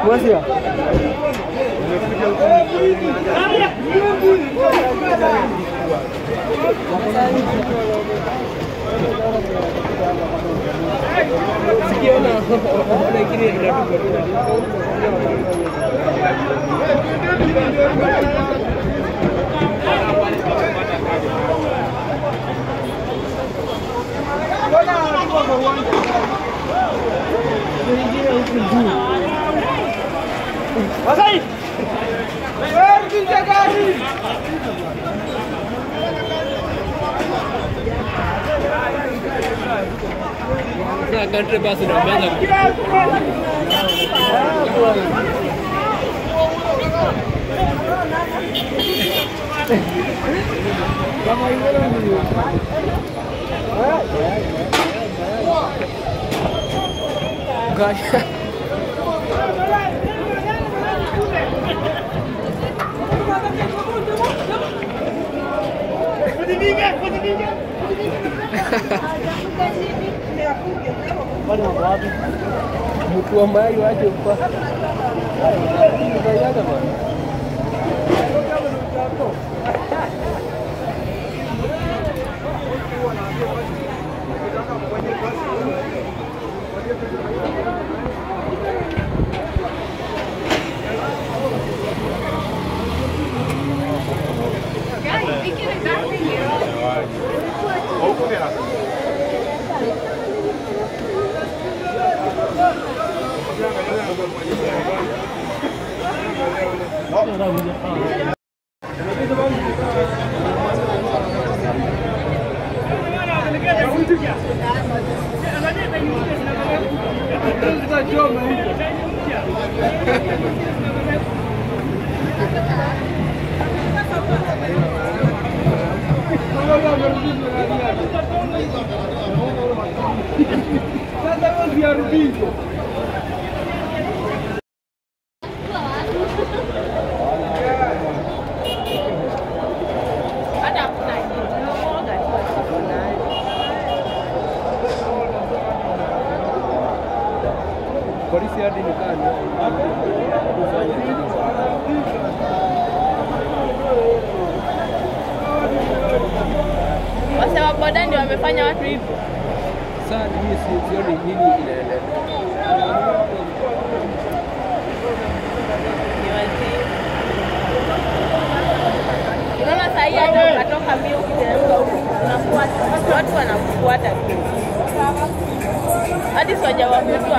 Masih ya? Sekian lagi ni Masai! Pergi jaga ni! Saya akan terbang sudah banyak. Kamu ini orang ni. Gaya. Mtu ambaye waje kwa bayada bwana polisi hadi nikani wase wa boda ndio wamefanya watu hivyo. Sasa hii sioni nini inaendelea. Unaona sasa hii hata ukatoka mbio ukiteremka huko unafuata watu wanakufuata tu. Hadi soja wa mtu